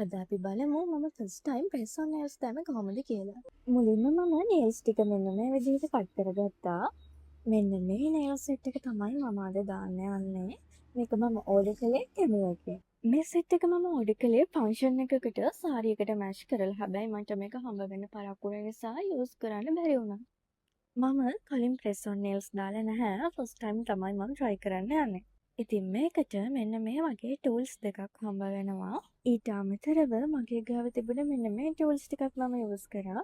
අද අපි බලමු මම ෆස්ට් ටයිම් ප්‍රෙස් ඔන් නෙල්ස් දැම්මේ කොහොමද කියලා. මුලින්ම මම නෙල්ස් ටික මෙන්න මේ විදිහට කට් කරගත්තා. මෙන්න මේ නෙල් සෙට් එක තමයි මම අද දාන්න යන්නේ. මේක මම ඕඩර් කළේ Temu එකේ. මේ සෙට් එක මම ඕඩර් කළේ ෆන්ක්ෂන් එකකට සාරියකට මැච් කරලා. හැබැයි මට මේක හම්බ වෙන්න පරක්කු වෙන නිසා යූස් කරන්න බැරි වුණා. මම කලින් ප්‍රෙස් ඔන් නෙල්ස් දාලා නැහැ. ෆස්ට් ටයිම් තමයි මම try කරන්න යන්නේ. ඉතින් මේකට මෙන්න මේ වගේ ටූල්ස් දෙකක් හම්බ වෙනවා. ඊට අමතරව මගේ ගාව තිබුණ මෙන්න මේ ටූල්ස් ටිකක් මම යූස් කරා.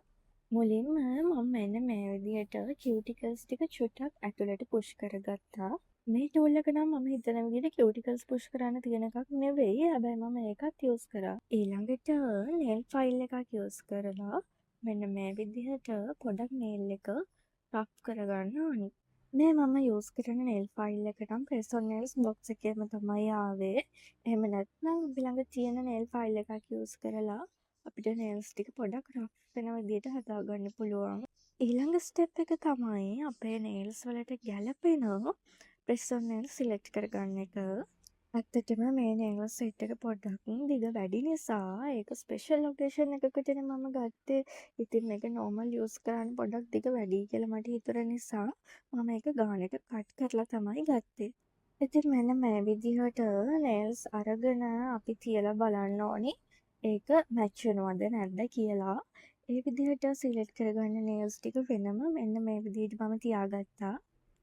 මුලින්ම මම මෙන්න මේ විදිහට කියුටිකල්ස් ටික චුට්ටක් ඇතුළට පුෂ් කරගත්තා. මේ ටූල් එක නම් මම හිතන විදිහට කියුටිකල්ස් පුෂ් කරන්න තියෙන එකක් නෙවෙයි. හැබැයි මම ඒකත් යූස් කරා. ඊළඟට නෙල් ෆයිල් එකක් යූස් කරලා මෙන්න මේ විදිහට පොඩක් නෙල් එක රෆ් කරගන්න ඕනි. මේ මම යූස් කරන නෙල් ෆයිල් එක නම් ප්‍රෙස් ඔන් නෙල්ස් බොක්ස් එකේම තමයි ආවේ. එහෙම නැත්නම් අපි ළඟ තියෙන නෙල් ෆයිල් එකක් යූස් කරලා අපිට නෙල්ස් ටික පොඩක් රෆ් වෙන විදිහට හදාගන්න පුළුවන්. ඊළඟ ස්ටෙප් එක තමයි අපේ නෙල්ස් වලට ගැලපෙන ප්‍රෙස් ඔන් නෙල්ස් සිලෙක්ට් කරගන්න එක. ඇත්තටම මේ නෙල් සෙට් එක පොඩ්ඩක් දිග වැඩි නිසා ඒක ස්පෙෂල් ලොකේෂන් එකකටනේ මම ගත්තේ. ඉතින් මේක නෝමල් යූස් කරන්න පොඩ්ඩක් දිග වැඩි කියලා මට හිතුන නිසා මම ඒක ගානට කට් කරලා තමයි ගත්තේ. ඉතින් මෙන්න මේ විදිහට නෙල්ස් අරගෙන අපි තියලා බලන්න ඕනි ඒක මැච් වෙනවද නැද්ද කියලා. ඒ විදිහට සිලෙක්ට් කරගන්න නෙල්ස් ටික වෙනම මෙන්න මේ විදිහට මම තියාගත්තා.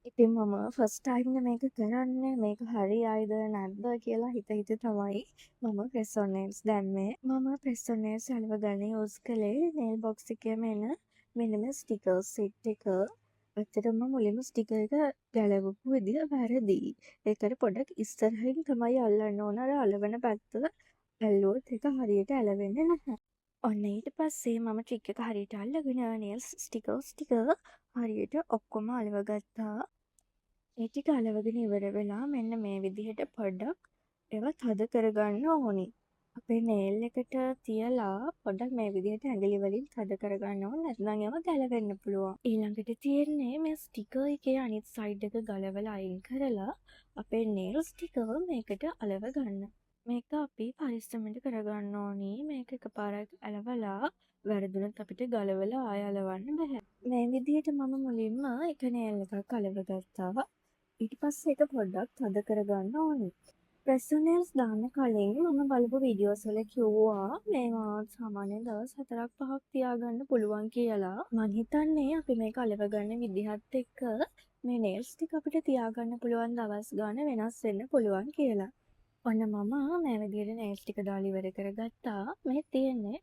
ඉතින් මම ෆස්ට් ටයිම් මේක කරන්නේ මේක හරියයිද නැද්ද කියලා හිත තමයි මම ප්‍රෙස් ඔන් නෙල්ස් දැම්මේ. මම ප්‍රෙස් ඔන් නෙල්ස් අලව ගන්න යූස් කළේ නෙල් බොක්ස් එකේම එන මෙන්න මේ ස්ටිකර්ස් සෙට් එක. ඇත්තටම මුලින්ම ස්ටිකර් එක ගැලවපු විදිහ වැරදි. ඒකට පොඩක් ඉස්සරහින් තමයි අල්ලන්න ඕන. අර අලවන පැත්ත ඇල්ලුවොත් ඒක හරියට ඇලවෙන්නේ නැහැ. ඔන්න ඊට පස්සේ මම ට්‍රික් එක හරියට අල්ලගෙන නෙල්ස් ස්ටිකර්ස් ටික හරියට ඔක්කොම අලවගත්තා. ඒ ටික අලවගෙන ඉවර වෙලා මෙන්න මේ විදිහට පොඩ්ඩක් ඒවා තද කරගන්න ඕනි. අපේ නේල් එකට තියලා පොඩ්ඩක් මේ විදිහට ඇඟිලි වලින් තද කරගන්න ඕන. නැත්නම් ඒවා ගැලවෙන්න පුළුවන්. ඊළඟට තියෙන්නේ මේ ස්ටිකර් එකේ අනිත් සයිඩ් එක ගලවලා අයින් කරලා අපේ නේල්ස් ටික මේකට අලව ගන්න. මේක අපි පරිස්සමෙන් කරගන්න ඕනි. මේක එකපාරක් අලවලා වැරදුනොත් අපිට ගලවලා ආය අලවන්න බෑ. මේ විදිහට මම මුලින්ම එක නේල් එකක් අලවගත්තා. ඊට පස්සේ ඒක පොඩ්ඩක් තද කරගන්න ඕනි. ප්‍රෙස් ඔන් නෙල්ස් දාන්න කලින් මම බලපු වීඩියෝස් වල කිව්වා මේවා සාමාන්‍යයෙන් දවස් 4ක් 5ක් තියාගන්න පුළුවන් කියලා. මං හිතන්නේ අපි මේක අලව ගන්න විදිහත් එක්ක මේ නෙල්ස් ටික අපිට තියාගන්න පුළුවන් දවස් ගාන වෙනස් වෙන්න පුළුවන් කියලා. ඔන්න මම මේ විදිහට නෙල්ස් ටික දාලා ඉවර කරගත්තා. මේ තියෙන්නේ